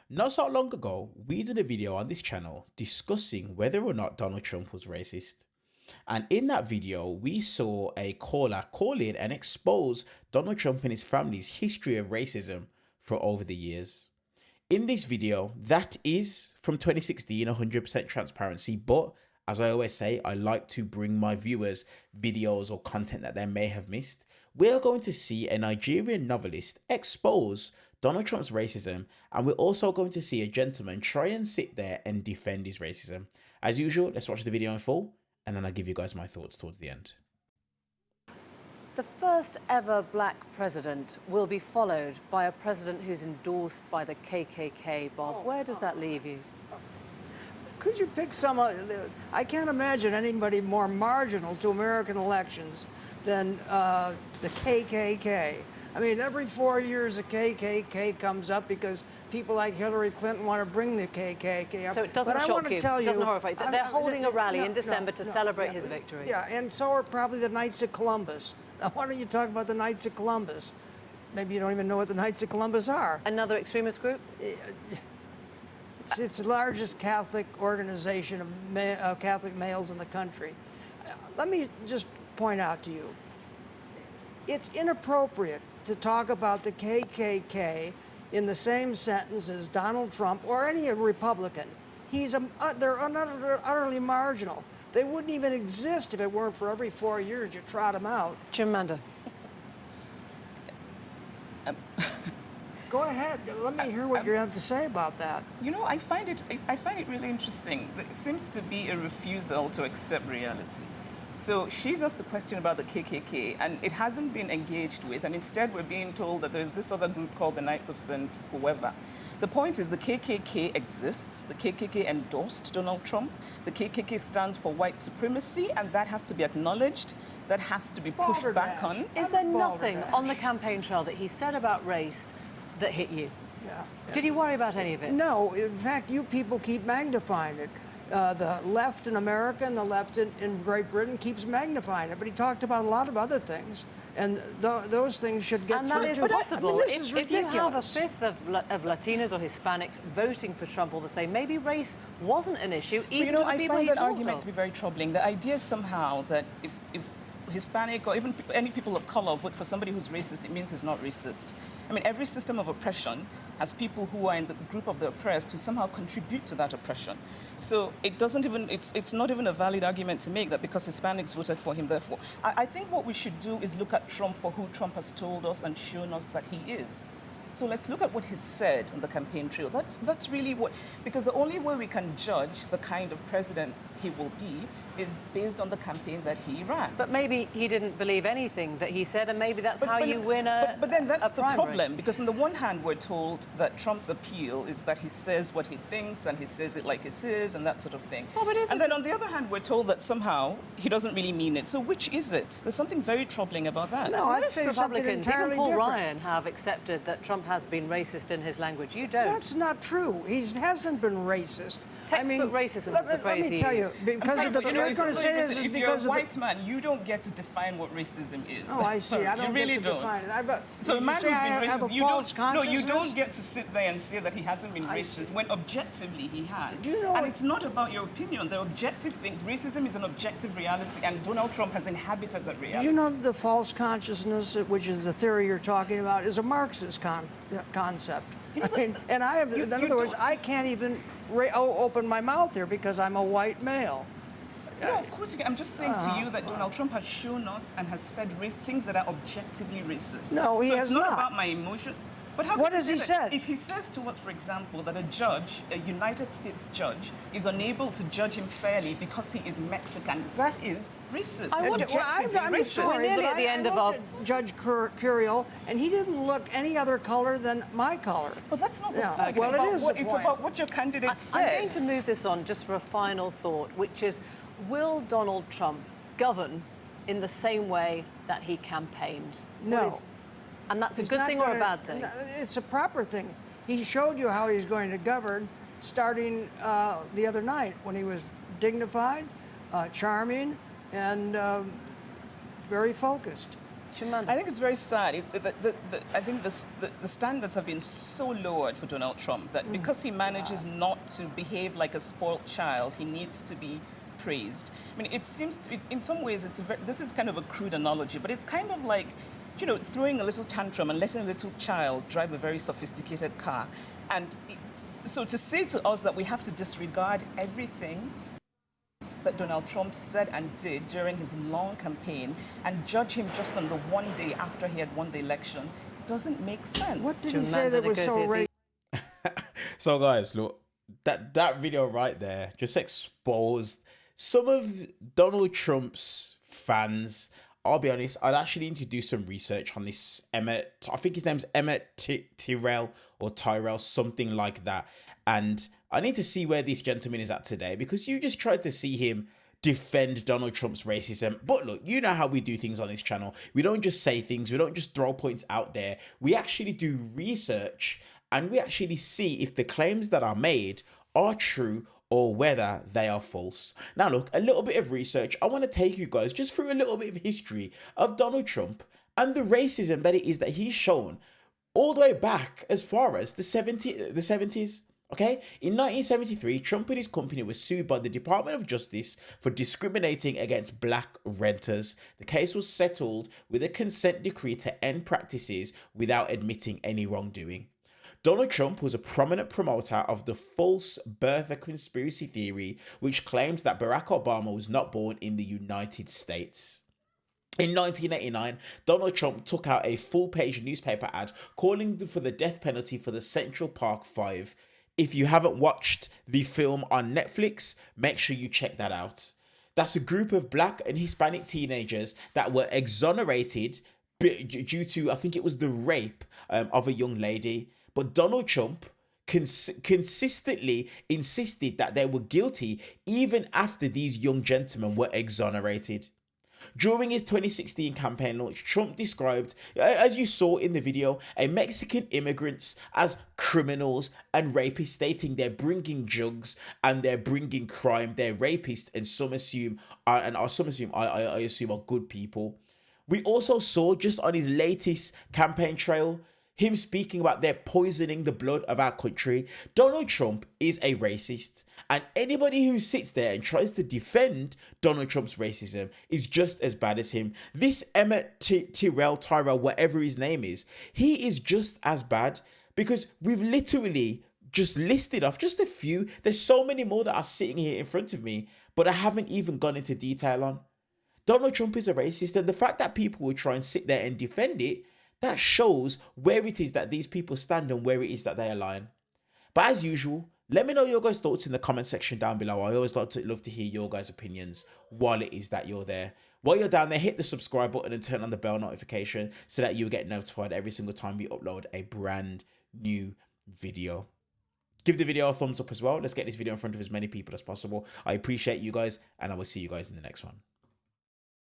Not so long ago, we did a video on this channel discussing whether or not Donald Trump was racist. And in that video, we saw a caller call in and expose Donald Trump and his family's history of racism for over the years. In this video, that is from 2016, 100% transparency, but as I always say, I like to bring my viewers videos or content that they may have missed. We're going to see a Nigerian novelist expose Donald Trump's racism, and we're also going to see a gentleman try and sit there and defend his racism. As usual, let's watch the video in full, and then I'll give you guys my thoughts towards the end. The first ever black president will be followed by a president who's endorsed by the KKK. Bob, where does that leave you? Could you pick some? I can't imagine anybody more marginal to American elections than the KKK. I mean, every 4 years the KKK comes up because people like Hillary Clinton want to bring the KKK up. So it doesn't shock you, it doesn't horrify you. They're holding a rally in December to celebrate his victory. Yeah, and so are probably the Knights of Columbus. Now, why don't you talk about the Knights of Columbus? Maybe you don't even know what the Knights of Columbus are. Another extremist group? It's the largest Catholic organization of Catholic males in the country. Let me just point out to you, it's inappropriate to talk about the KKK in the same sentence as Donald Trump or any Republican. They're utterly marginal. They wouldn't even exist if it weren't for every 4 years you trot them out. Jim Manda. Go ahead. Let me hear what you have to say about that. You know, I find it really interesting. There seems to be a refusal to accept reality. So she's asked a question about the KKK, and it hasn't been engaged with, and instead we're being told that there's this other group called the Knights of St. Whoever. The point is the KKK exists. The KKK endorsed Donald Trump. The KKK stands for white supremacy, and that has to be acknowledged. That has to be pushed back on. Is there nothing on the campaign trail that he said about race that hit you? Yeah. Did you worry about any of it? No. In fact, you people keep magnifying it. The left in America and the left in Great Britain keeps magnifying it. But he talked about a lot of other things. And those things should get through. And that is possible. I mean, this is ridiculous. If you have a fifth of Latinos or Hispanics voting for Trump all the same, maybe race wasn't an issue, even to the I people find you that talked argument of. to be very troubling. The idea somehow that if Hispanic or even any people of color vote for somebody who's racist, it means he's not racist. I mean, every system of oppression has people who are in the group of the oppressed who somehow contribute to that oppression. So it doesn't even, it's not even a valid argument to make that because Hispanics voted for him, therefore. I think what we should do is look at Trump for who Trump has told us and shown us that he is. So let's look at what he said on the campaign trail. That's really what, because the only way we can judge the kind of president he will be is based on the campaign that he ran. But maybe he didn't believe anything that he said, and maybe that's how you win a But then that's a the primary. problem, because on the one hand, we're told that Trump's appeal is that he says what he thinks and he says it like it is and that sort of thing. Oh, but and then on the other hand, we're told that somehow he doesn't really mean it. So which is it? There's something very troubling about that. No, I'd Most say something Republicans, entirely even Paul different. Ryan, have accepted that Trump has been racist in his language. You don't. That's not true. He hasn't been racist. Textbook racism is the phrase he Let me tell you, used. because of the, you're you're going to say this is if because you're a of the... white man, you don't get to define what racism is. Oh, I see. I don't you really get to don't. define it. So a man who's been racist, you don't. No, you consciousness? don't get to sit there and say that he hasn't been I racist see. when objectively he has. Do you know and what- it's not about your opinion. They're objective things. Racism is an objective reality, and Donald Trump has inhabited that reality. Do you know that the false consciousness, which is the theory you're talking about, is a Marxist concept? I mean, and I have, in other words, I can't even open my mouth here because I'm a white male. No, of course you can. I'm just saying to you that Donald Trump has shown us and has said things that are objectively racist. No, he so has it's not not. about my emotion. But how What can you has he say that? said? If he says to us, for example, that a judge, a United States judge, is unable to judge him fairly because he is Mexican, that is racist. I would- Objectively I'm racist. sorry, We're nearly but at the end of looked our- at Judge Curiel, and he didn't look any other color than my color. But that's not the Yeah, point. well, it is the It's point. about what your candidate I'm said. going to move this on just for a final thought, which is, will Donald Trump govern in the same way that he campaigned? No. And that's a He's good not thing or a gonna- bad thing? It's a proper thing. He showed you how he's going to govern starting the other night when he was dignified, charming, and very focused. Chimamanda. I think it's very sad. I think the standards have been so lowered for Donald Trump that because he manages not to behave like a spoiled child, he needs to be praised. I mean, it seems to, in some ways, this is kind of a crude analogy, but it's kind of like, you know, throwing a little tantrum and letting a little child drive a very sophisticated car. And so to say to us that we have to disregard everything that Donald Trump said and did during his long campaign and judge him just on the one day after he had won the election doesn't make sense. What did he say that was so racist? So guys, look, that video right there just exposed some of Donald Trump's fans. I'll be honest, I'd actually need to do some research on this Emmett. I think his name's Emmett Tyrell or Tyrell, something like that. And I need to see where this gentleman is at today, because you just tried to see him defend Donald Trump's racism. But look, you know how we do things on this channel. We don't just say things. We don't just throw points out there. We actually do research, and we actually see if the claims that are made are true or whether they are false. Now look, a little bit of research. I want to take you guys just through a little bit of history of Donald Trump and the racism that it is that he's shown all the way back as far as the 70s. Okay, in 1973, Trump and his company were sued by the Department of Justice for discriminating against black renters. The case was settled with a consent decree to end practices without admitting any wrongdoing. Donald Trump was a prominent promoter of the false birther conspiracy theory, which claims that Barack Obama was not born in the United States. In 1989, Donald Trump took out a full-page newspaper ad calling for the death penalty for the Central Park Five. If you haven't watched the film on Netflix, make sure you check that out. That's a group of black and Hispanic teenagers that were exonerated due to, I think it was the rape of a young lady. But Donald Trump consistently insisted that they were guilty even after these young gentlemen were exonerated. During his 2016 campaign launch, Trump described, as you saw in the video, Mexican immigrants as criminals and rapists, stating they're bringing drugs and they're bringing crime. They're rapists, and some assume, I assume are good people. We also saw just on his latest campaign trail, him speaking about they're poisoning the blood of our country. Donald Trump is a racist, and anybody who sits there and tries to defend Donald Trump's racism is just as bad as him. This Emmett Tyrell, whatever his name is, he is just as bad, because we've literally just listed off just a few. There's so many more that are sitting here in front of me, but I haven't even gone into detail on. Donald Trump is a racist, and the fact that people will try and sit there and defend it, that shows where it is that these people stand and where it is that they align. But as usual, let me know your guys' thoughts in the comment section down below. I always love to hear your guys' opinions while it is that you're there. While you're down there, hit the subscribe button and turn on the bell notification so that you get notified every single time we upload a brand new video. Give the video a thumbs up as well. Let's get this video in front of as many people as possible. I appreciate you guys, and I will see you guys in the next one.